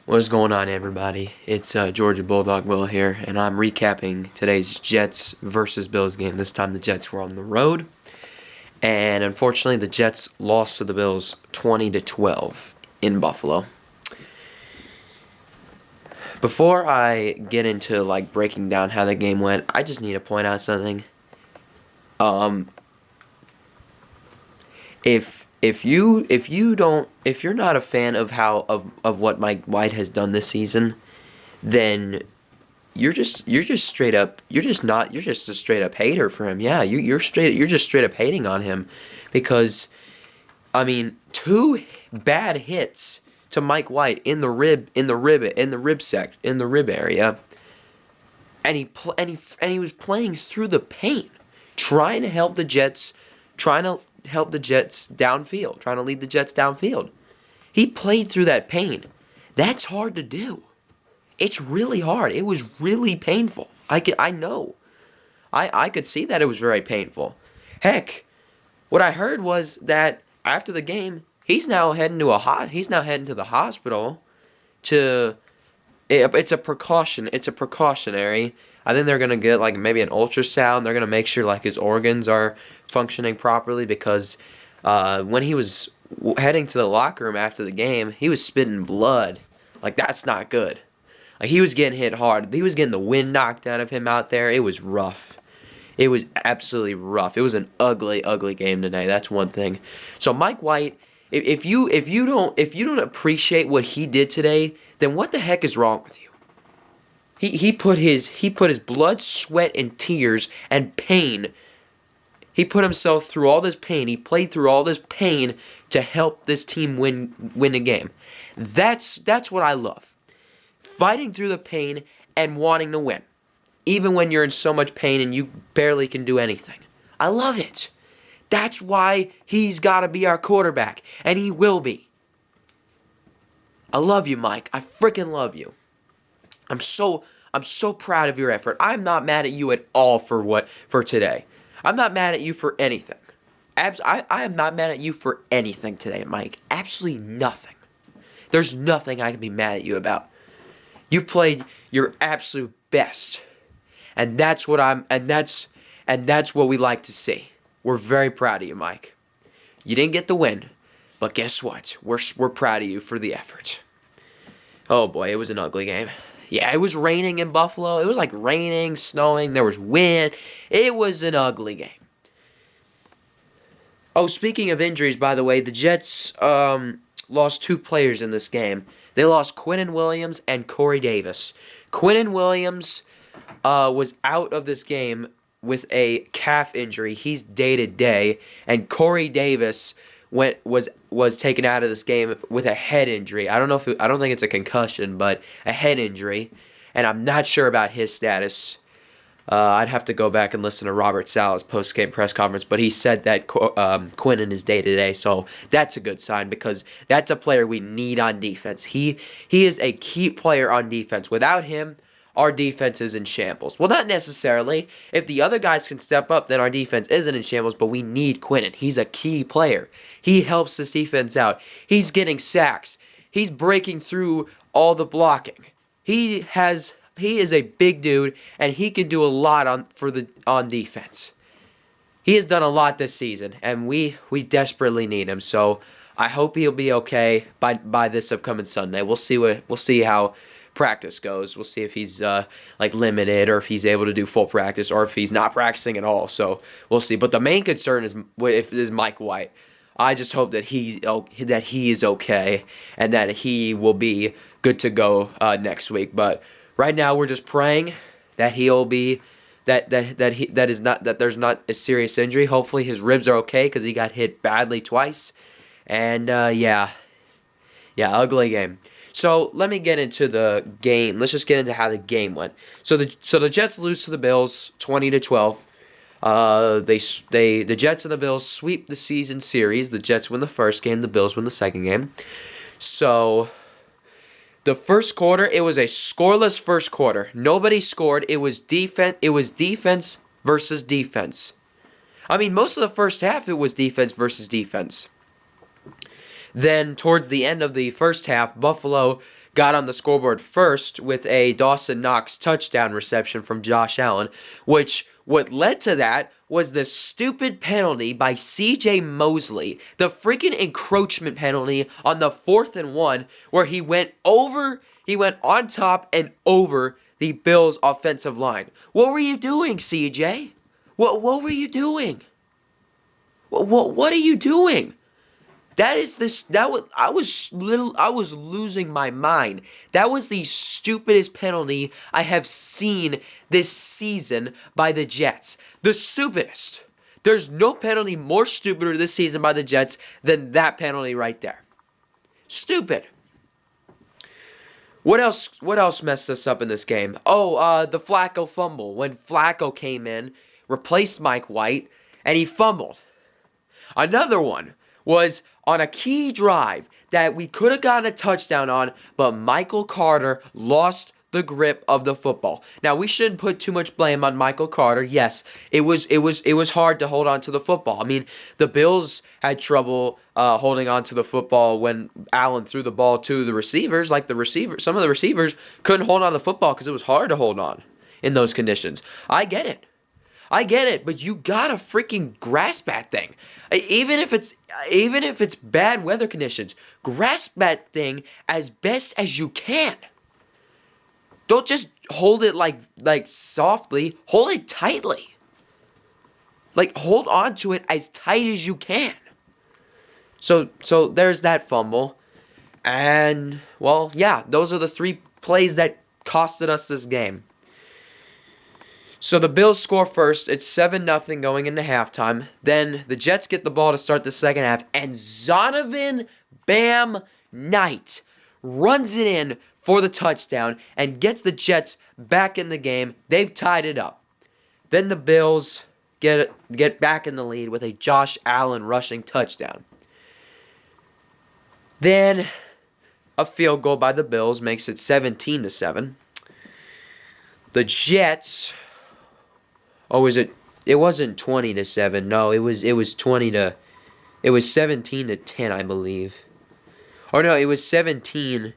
What is going on, everybody? It's Georgia Bulldog Will here, and I'm recapping today's Jets versus Bills game. This time the Jets were on the road, and unfortunately the Jets lost to the Bills 20-12 in Buffalo. Before I get into breaking down how the game went, I just need to point out something. If you're not a fan of what Mike White has done this season, then you're just a straight up hater for him. Yeah, you're just straight up hating on him, because I mean, two bad hits to Mike White in the rib area, and he was playing through the pain, trying to help the Jets downfield, trying to lead the Jets downfield. He played through that pain. That's hard to do. It's really hard. It was really painful. I know. I could see that it was very painful. Heck, what I heard was that after the game, he's now heading to the hospital it's a precautionary. I think they're going to get maybe an ultrasound. They're going to make sure his organs are functioning properly, because when he was heading to the locker room after the game, he was spitting blood. That's not good. He was getting hit hard. He was getting the wind knocked out of him out there. It was rough. It was absolutely rough. It was an ugly, ugly game today. That's one thing. So Mike White, if you don't appreciate what he did today, then what the heck is wrong with you? He put his blood, sweat, and tears and pain. He put himself through all this pain. He played through all this pain to help this team win a game. That's what I love. Fighting through the pain and wanting to win, even when you're in so much pain and you barely can do anything. I love it. That's why he's got to be our quarterback, and he will be. I love you, Mike. I freaking love you. I'm so proud of your effort. I'm not mad at you at all for today. I'm not mad at you for anything. I am not mad at you for anything today, Mike. Absolutely nothing. There's nothing I can be mad at you about. You played your absolute best, and that's what we like to see. We're very proud of you, Mike. You didn't get the win, but guess what? We're proud of you for the effort. Oh boy, it was an ugly game. Yeah, it was raining in Buffalo. It was raining, snowing, there was wind. It was an ugly game. Oh, speaking of injuries, by the way, the Jets lost two players in this game. They lost Quinnen Williams and Corey Davis. Quinnen Williams was out of this game with a calf injury. He's day-to-day. And Corey Davis was taken out of this game with a head injury. I don't think it's a concussion, but a head injury, and I'm not sure about his status. I'd have to go back and listen to Robert Saleh's post-game press conference, but he said that Quinnen is day-to-day, so that's a good sign, because that's a player we need on defense. He is a key player on defense. Without him, our defense is in shambles. Well, not necessarily. If the other guys can step up, then our defense isn't in shambles, but we need Quinnen. He's a key player. He helps this defense out. He's getting sacks. He's breaking through all the blocking. He is a big dude, and he can do a lot on defense. He has done a lot this season, and we desperately need him. So I hope he'll be okay by this upcoming Sunday. We'll see how practice goes. We'll see if he's limited, or if he's able to do full practice, or if he's not practicing at all. So we'll see. But the main concern is Mike White. I just hope that he is okay, and that he will be good to go next week. But right now we're just praying that he'll be that there's not a serious injury. Hopefully his ribs are okay, because he got hit badly twice. And yeah, ugly game. So let me get into the game. Let's just get into how the game went. So the Jets lose to the Bills 20-12. The Jets and the Bills sweep the season series. The Jets win the first game. The Bills win the second game. So the first quarter, it was a scoreless first quarter. Nobody scored. It was defense versus defense. I mean, most of the first half, it was defense versus defense. Then towards the end of the first half, Buffalo got on the scoreboard first with a Dawson Knox touchdown reception from Josh Allen, what led to that was the stupid penalty by CJ Mosley, the freaking encroachment penalty on the 4th and 1, where he went on top and over the Bills' offensive line. What were you doing, CJ? What were you doing? What are you doing? I was losing my mind. That was the stupidest penalty I have seen this season by the Jets. The stupidest. There's no penalty more stupider this season by the Jets than that penalty right there. Stupid. What else messed us up in this game? The Flacco fumble. When Flacco came in, replaced Mike White, and he fumbled. Another one was on a key drive that we could have gotten a touchdown on, but Michael Carter lost the grip of the football. Now, we shouldn't put too much blame on Michael Carter. Yes, it was hard to hold on to the football. I mean, the Bills had trouble holding on to the football when Allen threw the ball to the receivers. Some of the receivers couldn't hold on to the football because it was hard to hold on in those conditions. I get it, but you gotta freaking grasp that thing. Even if it's bad weather conditions, grasp that thing as best as you can. Don't just hold it like softly. Hold it tightly. Hold on to it as tight as you can. So there's that fumble. And, well, yeah, those are the 3 plays that costed us this game. So the Bills score first. It's 7-0 going into halftime. Then the Jets get the ball to start the second half. And Zonovan Bam Knight runs it in for the touchdown and gets the Jets back in the game. They've tied it up. Then the Bills get back in the lead with a Josh Allen rushing touchdown. Then a field goal by the Bills makes it 17-7. The Jets... It wasn't 20-7. No, it was 17-10, I believe. Or no, it was 17.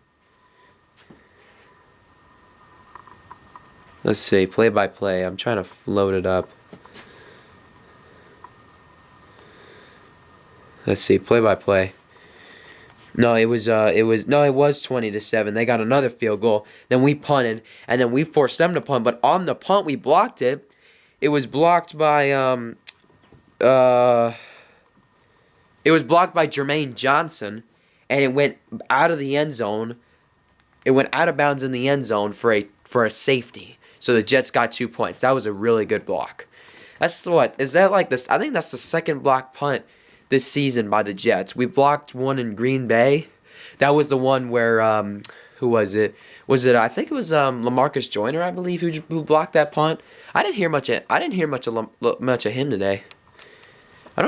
Let's see, play by play. I'm trying to load it up. Let's see, play by play. No, it was 20-7. They got another field goal. Then we punted, and then we forced them to punt. But on the punt, we blocked it. It was blocked by Jermaine Johnson, and it went out of the end zone. It went out of bounds in the end zone for a safety. So the Jets got 2 points. That was a really good block. That's what is that like this? I think that's the second block punt this season by the Jets. We blocked one in Green Bay. That was the one where who was it? I think it was LaMarcus Joyner, I believe, who blocked that punt. I didn't hear much of him today.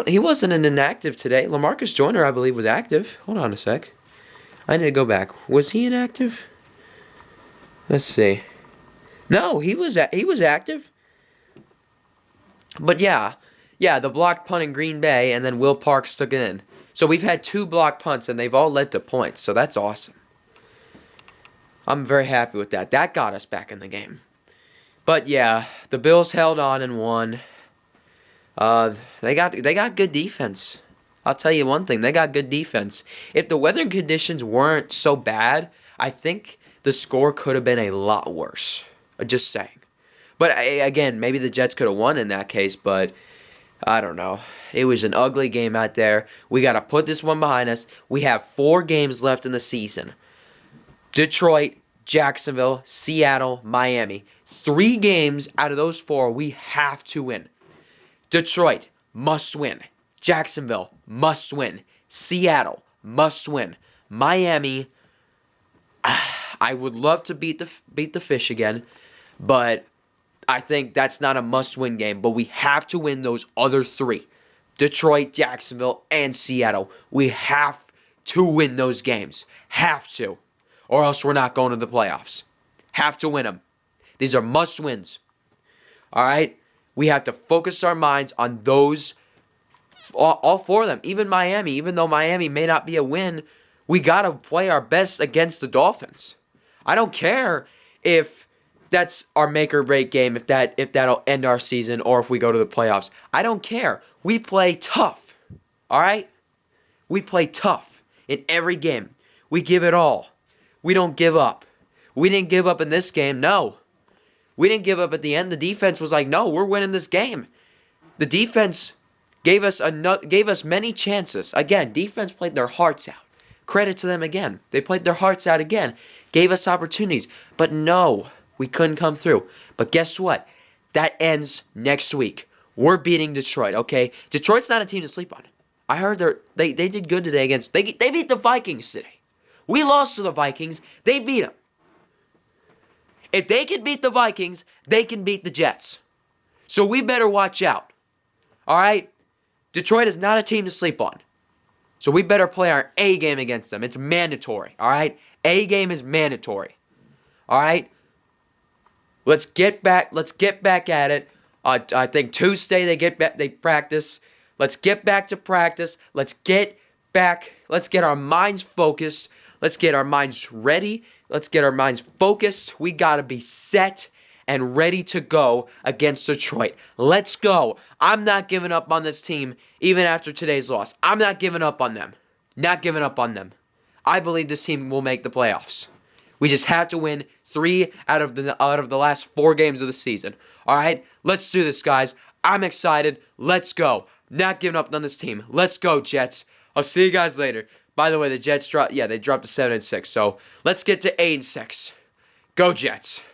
He wasn't an inactive today. LaMarcus Joyner, I believe, was active. Hold on a sec. I need to go back. Was he inactive? Let's see. No, he was active. But yeah, the blocked punt in Green Bay, and then Will Parks took it in. So we've had 2 blocked punts, and they've all led to points. So that's awesome. I'm very happy with that. That got us back in the game. But yeah, the Bills held on and won. They got good defense. I'll tell you one thing, they got good defense. If the weather conditions weren't so bad, I think the score could have been a lot worse. Just saying. But again, maybe the Jets could have won in that case, but I don't know. It was an ugly game out there. We got to put this one behind us. We have 4 games left in the season. Detroit, Jacksonville, Seattle, Miami. 3 games out of those 4 we have to win. Detroit, must win. Jacksonville, must win. Seattle, must win. Miami, I would love to beat the Fish again, but I think that's not a must-win game. But we have to win those other 3. Detroit, Jacksonville, and Seattle. We have to win those games. Have to. Or else we're not going to the playoffs. Have to win them. These are must-wins. All right? We have to focus our minds on those All four of them. Even Miami. Even though Miami may not be a win, we got to play our best against the Dolphins. I don't care if that's our make or break game, if that'll end our season, or if we go to the playoffs. I don't care. We play tough. All right? We play tough in every game. We give it all. We don't give up. We didn't give up in this game, no. We didn't give up at the end. The defense was like, no, we're winning this game. The defense gave us many chances. Again, defense played their hearts out. Credit to them again. They played their hearts out again. Gave us opportunities. But no, we couldn't come through. But guess what? That ends next week. We're beating Detroit, okay? Detroit's not a team to sleep on. I heard they did good today against... They beat the Vikings today. We lost to the Vikings. They beat them. If they can beat the Vikings, they can beat the Jets. So we better watch out. All right? Detroit is not a team to sleep on. So we better play our A game against them. It's mandatory. All right? A game is mandatory. All right? Let's get back at it. I think Tuesday they practice. Let's get back to practice. Let's get our minds focused. Let's get our minds ready. Let's get our minds focused. We got to be set and ready to go against Detroit. Let's go. I'm not giving up on this team even after today's loss. I'm not giving up on them. Not giving up on them. I believe this team will make the playoffs. We just have to win 3 out of the last 4 games of the season. All right? Let's do this, guys. I'm excited. Let's go. Not giving up on this team. Let's go, Jets. I'll see you guys later. By the way, the Jets dropped to 7-6. So let's get to 8-6. Go, Jets.